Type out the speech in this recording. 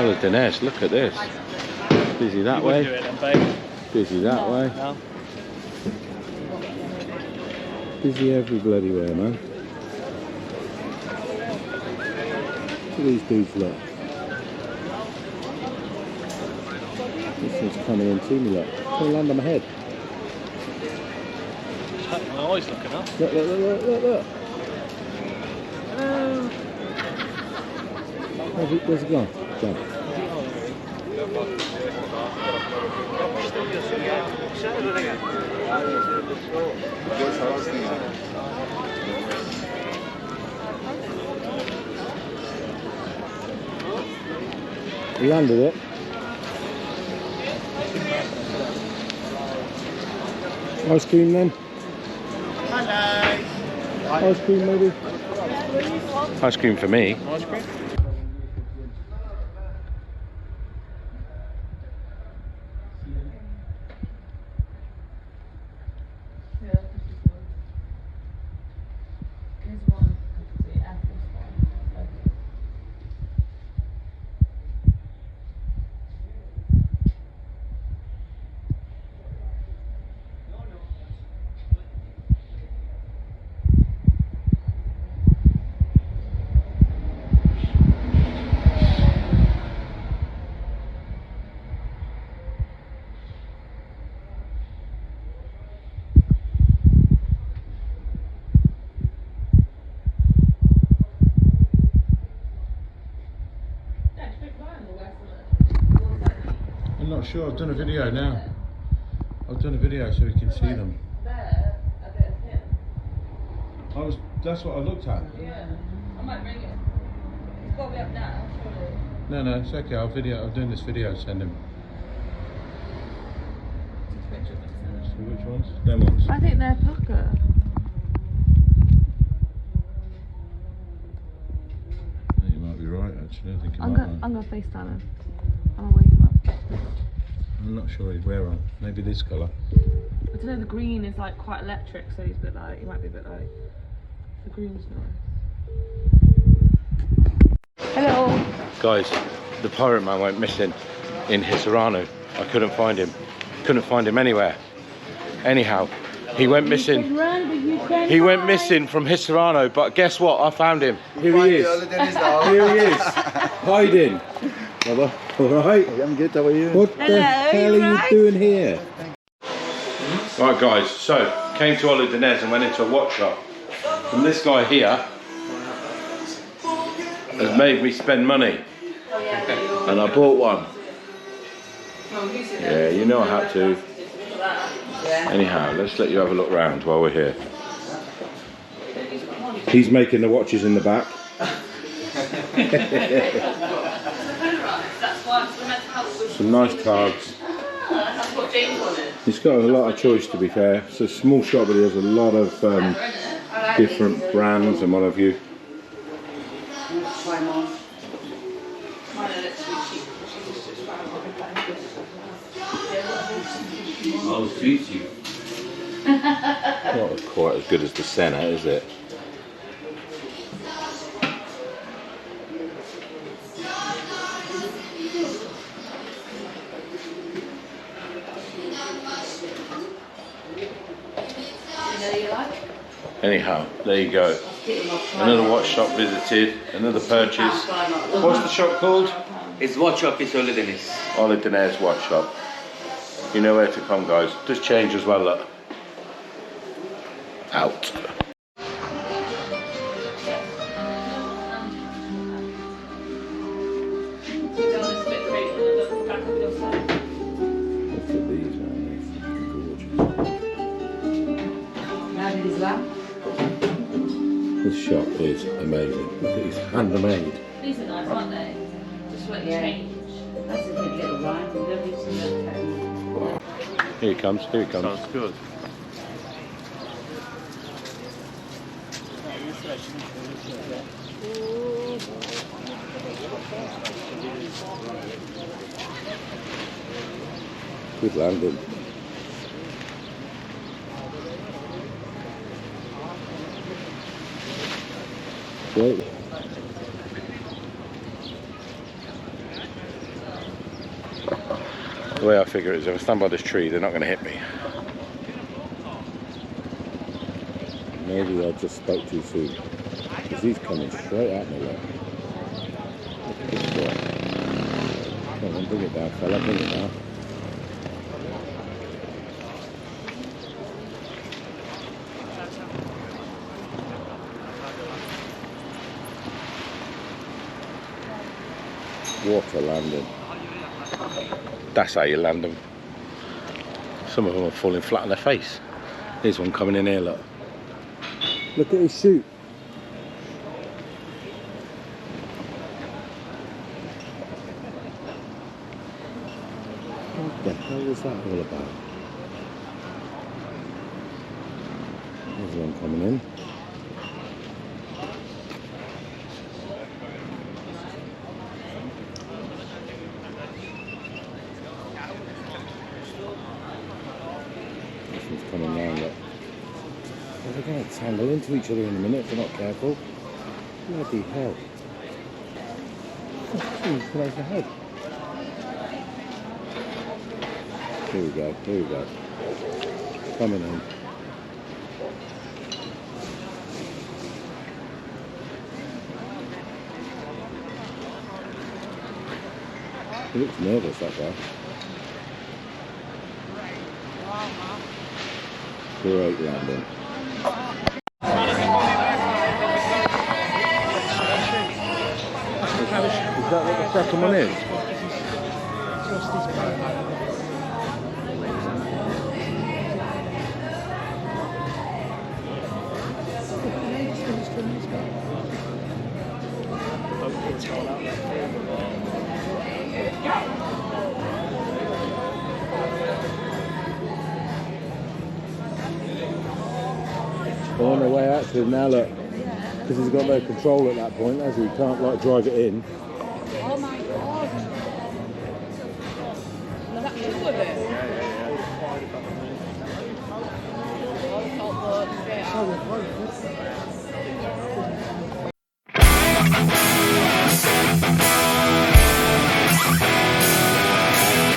Oludinez, look at this. Busy that You way. do it then, babe. Busy that way. No. Busy every bloody way, man. Look at these dudes, look. This thing's coming in to me, look. It's going to land on my head. My eyes looking up. Look, look, look, look, look, look. Where's it gone? Gone. He landed it. Ice cream then? Hello. Ice cream maybe? Ice cream for me. Ice cream? I'm not sure, I've done a video now. I've done a video so we can see them. That's what I looked at. Yeah, I might bring it. It's got to be up now, surely. No, it's okay, I'm doing this video, send him. So which ones? Them ones. I think they're pucker. You might be right actually, I think you I'm might. gonna FaceTime him. I'm gonna wake him up. I'm not sure he'd wear on. Maybe this colour. I don't know, the green is like quite electric, so he's a bit like, he might be a bit like, the green's nice. Hello. Guys, the pirate man went missing in Hisarano. I couldn't find him. Couldn't find him anywhere. Anyhow, he went missing. He went missing from Hisarano, but guess what? I found him. Here he is. Here he is. Hiding. Brother, all right? I'm good, how are you? What the hell are you doing here? Right guys, so came to Oludinez and went into a watch shop. And this guy here has made me spend money. And I bought one. Yeah, you know I had to. Anyhow, let's let you have a look round while we're here. He's making the watches in the back. Some nice cards. He's got a lot of choice, to be fair. It's a small shop, but he has a lot of different brands and what have you. I'll treat you. Not quite as good as the Senna, is it? Anyhow, there you go. Another watch shop visited, another purchase. What's the shop called? It's watch shop, it's Oludinez. Oludinez watch shop. You know where to come, guys. Does change as well, look. Out. Look at these, man. They're gorgeous. This shop is amazing. Look at these handmade. These are nice, aren't they? Just what you change. That's a good little ride. Lovely to look at. Here he comes, here he comes. Sounds good. Good landing. Great. The way I figure it is if I stand by this tree, they're not going to hit me. Maybe I just spoke too soon. Because he's coming straight at me, look. Look at this boy. Come on, bring it down, fella, bring it down. Water landing. That's how you land them. Some of them are falling flat on their face. Here's one coming in here, look. Look at his chute. What the hell was that all about? There's one coming in. This one's coming round, look. They're going to tangle into each other in a minute if they're not careful. Bloody hell. He's close ahead. Here we go, here we go. Coming in. He looks nervous, that guy. Great landing. Is that what the second one is? They're on their way out to him now, look. Because he's got no control at that point, as he can't like drive it in. Oh my god. No, that's two of it. Oh,